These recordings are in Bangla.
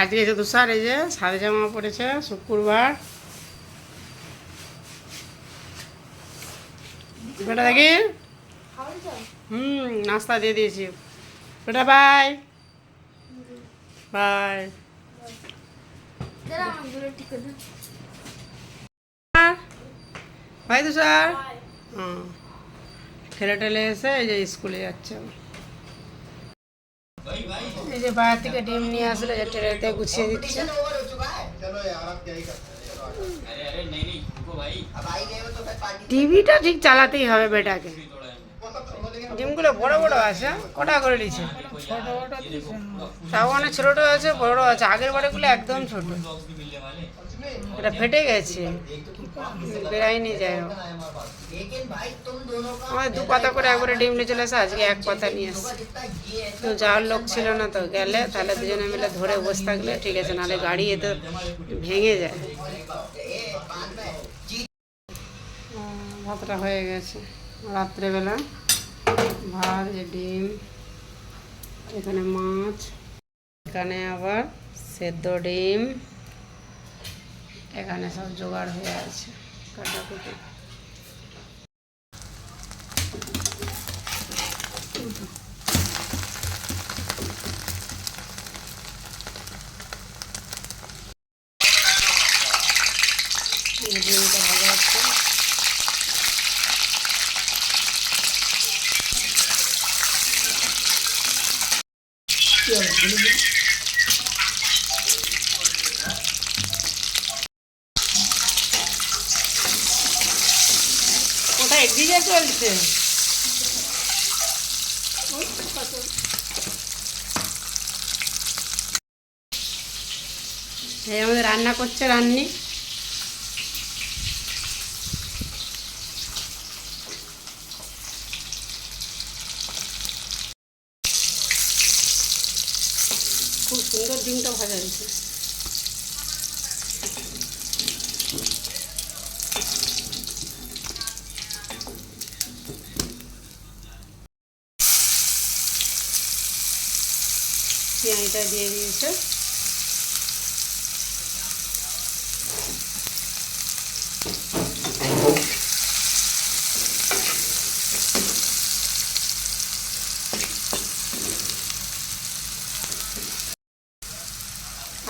আজকে যে তুষার এই যে সাদা জামা পড়েছে, শুক্রবার। বেটা দেখি, নাস্তা দিয়ে দিয়েছি বেটা। Bye bye. ভাই তুষার খেলে টেলে এসে এই যে স্কুলে যাচ্ছে। এই যে বাইরে থেকে ডিম নিয়ে আসলে যে ট্রেতে গুছিয়ে দিচ্ছে। টিভিটা ঠিক চালাতেই হবে বেটাকে। ডিমগুলো বড় বড় আছে, কটা করে নিচ্ছে? তাও অনেক ছোট আছে, বড় আছে। আগের বারেগুলো একদম ছোট, এটা ফেটে গেছে, বেরাইনি। যাই হোক, আমাদের 2 পাতা করে একবারে ডিম নিয়ে চলে আসে, আজকে 1 পাতা নিয়ে আসে। তো যাওয়ার লোক ছিল না, তো গেলে তাহলে দুজনে মিলে ধরে বসে থাকলে ঠিক আছে, নাহলে গাড়ি এতে ভেঙে যায়। ভাতটা হয়ে গেছে রাত্রেবেলা। ভাত, ডিম, এখানে মাছ, এখানে আবার সেদ্ধ ডিম, এখানে সব জোগাড় হয়ে আছে কাটাকুটি। ডিমটা ভাজা হচ্ছে। কোথায় ডিজে চলছে? এই আমাদের রান্না করছে রান্নি। খুব সুন্দর ডিমটা ভাজা হয়েছে। পেঁয়াজটা দিয়ে দিয়েছে।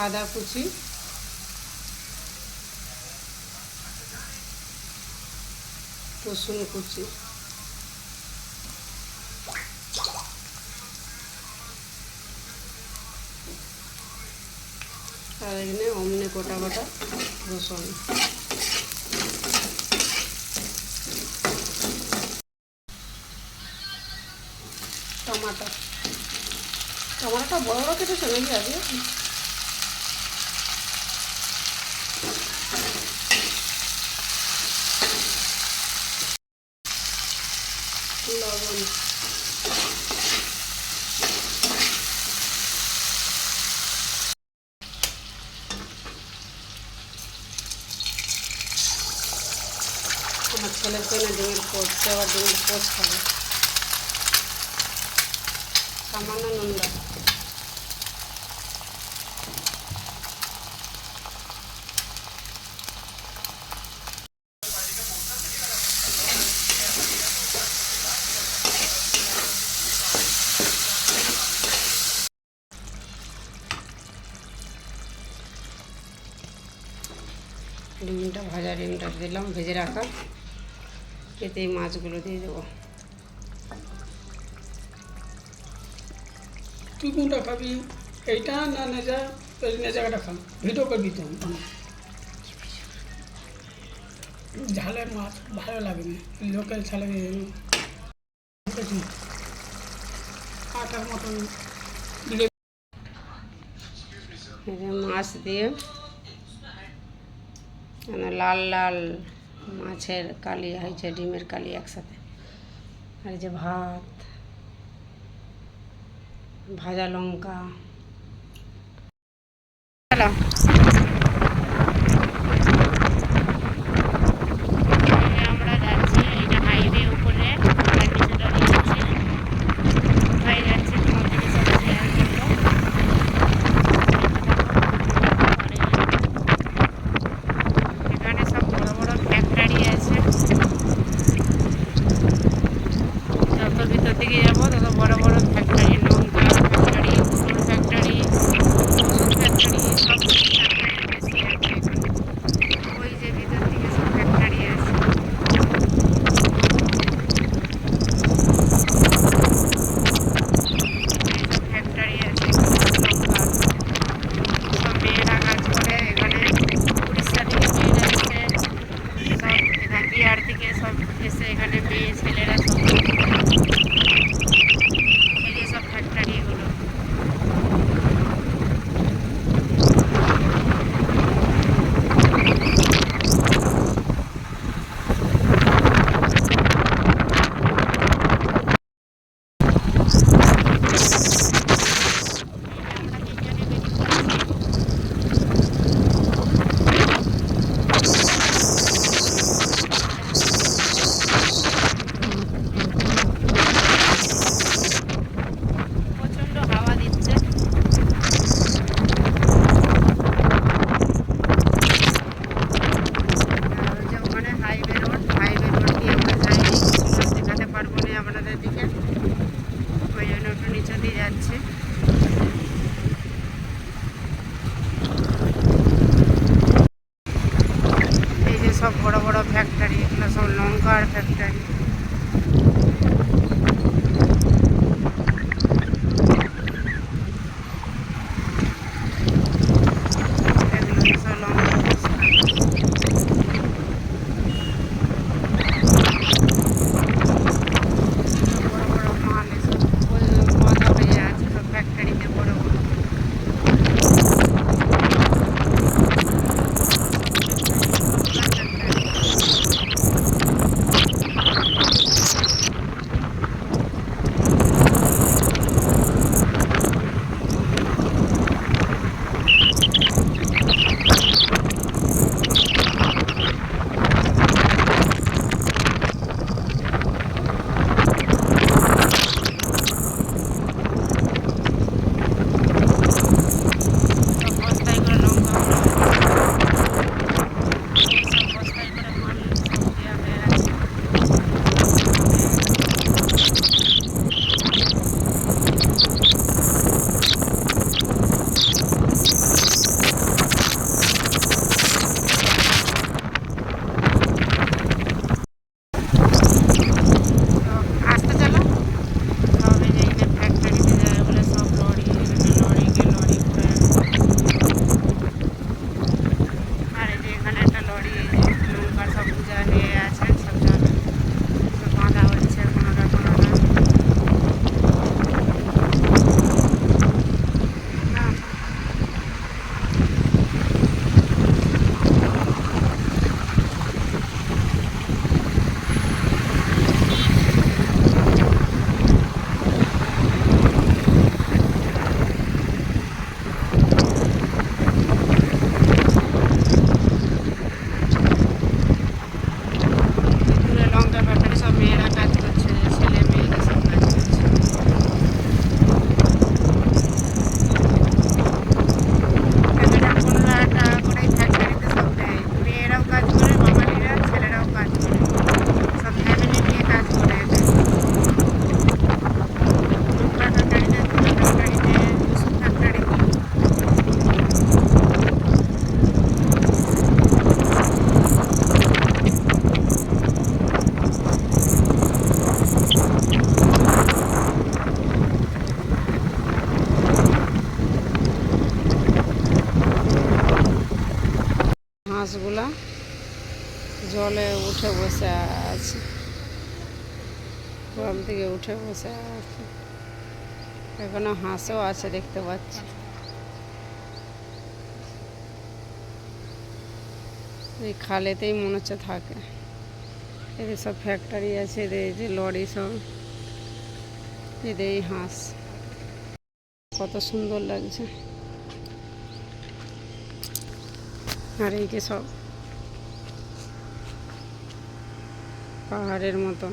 আদা কুচি, রসুন কুচি, আর এখানে অমনি গোটা গোটা রসুন। টমাটো, টমাটোটা বড় বড় কেটেছে নাকি আগে? লবণ, আমার ছেলের জন্য ডিমের পোস্ট, আবার ডিমের পোস্ট খাবে। সামান্য নুন দাও। ডিমটা ভাজা ডিমটা দিলাম ভেজে রাখা, এতে এই মাছগুলো দিয়ে দেবো। তুই কোনটা খাবি, এইটা না নেজা? নেজাটা খাম, ভিডিও করবি তো। ঝালের মাছ ভালো লাগে না, লোকাল ঝালে আটার মতন মাছ দিয়ে লাল লাল মাছের কালি হয়েছে, ডিমের কালি একসাথে। আর এই যে ভাত, ভাজা লঙ্কা। আমরা যাচ্ছি, এটা হাইওয়ে উপরে, ভাই যাচ্ছে তোমাদের সাথে শেয়ার করবো। জলে উঠে বসে আছে, জল থেকে উঠে বসে আছে। এখনো হাঁসও আছে দেখতে পাচ্ছি। এই খালেতেই মনে হচ্ছে থাকে। এদের সব ফ্যাক্টরি আছে, এদের এই যে লরি সব, এদের এই হাঁস। কত সুন্দর লাগছে। আর এই যে সব পাহাড়ের মতো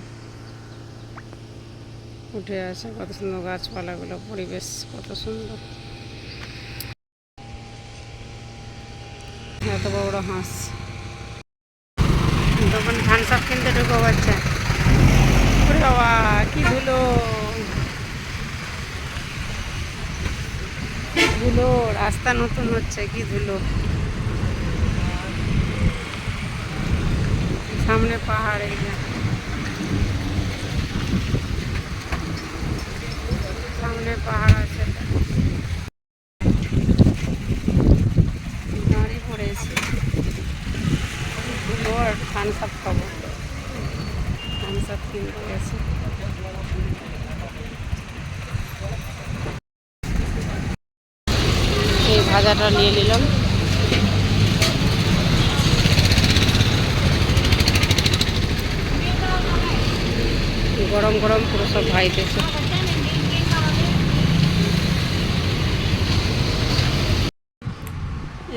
উঠে আসে, কত সুন্দর গাছপালাগুলো, পরিবেশ কত সুন্দর। এত বড় হাঁস। তখন ধান সব কিনতে ঢুকো বাচ্চা। ওরে বাবা কি ধুলো, ধুলো, রাস্তা নতুন হচ্ছে, কি ধুলো। সামনে পাহাড়, এই যে সামনে পাহাড় আছে, গাড়ি পড়েছে। ধুলো আর ধান সব খাবো, ধান সব কিনতে গেছে। এই ভাজাটা নিয়ে নিলাম। গরম গরম পুরো সব ভাইতেছে।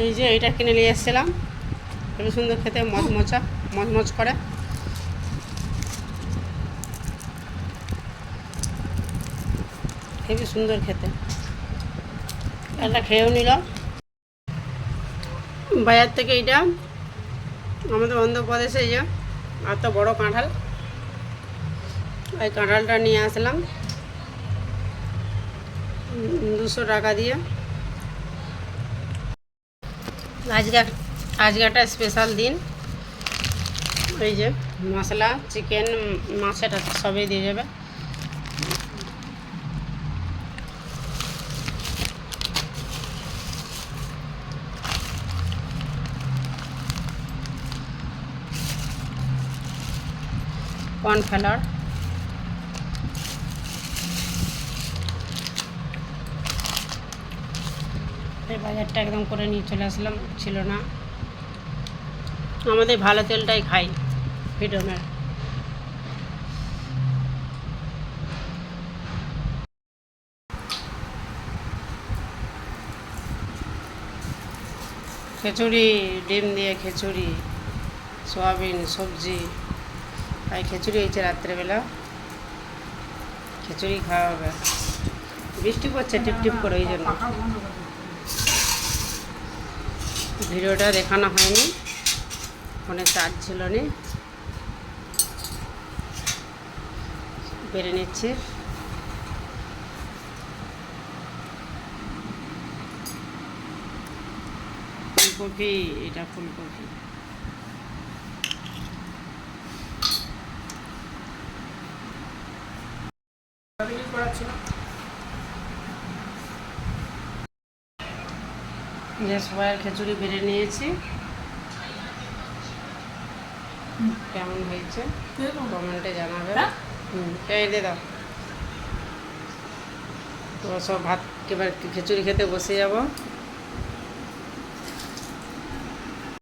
এই যে এইটা কিনে নিয়ে এসেছিলাম, খুবই সুন্দর খেতে, মচমচা, মচমচ করে। খুবই সুন্দর খেতে। একটা খেয়েও নিলাম। বাজার থেকে এইটা আমাদের অন্ধ্রপ্রদেশে, এই যে এত বড় কাঁঠাল, এই কাঁঠালটা নিয়ে আসলাম 200 টাকা দিয়ে। আজকে একটা স্পেশাল দিন। এই যে মশলা, চিকেন, মাছের সবই দিয়ে যাবে। কর্নফ্লাওয়ার, এই বাজারটা একদম করে নিয়ে চলে আসলাম, ছিল না। আমাদের ভালো তেলটাই খাই, ফ্রিডমের। খিচুড়ি, ডিম দিয়ে খিচুড়ি, সোয়াবিন, সবজি। আর খিচুড়ি হয়েছে রাত্রেবেলা, খিচুড়ি খাওয়া হবে। বৃষ্টি পড়ছে টিপ টিপ করে, ওই জন্য ভিডিওটা দেখানো হয়নি, ফোনে চার্জ ছিল না। বেড়ে নিচ্ছি। ফুলকপি, এটা ফুলকপি। যে সবাই খিচুড়ি বেড়ে নিয়েছি, কেমন হয়েছে কমেন্টে জানাবে। এই দে দাও। তো সব ভাত, এবার খিচুড়ি খেতে বসে যাব।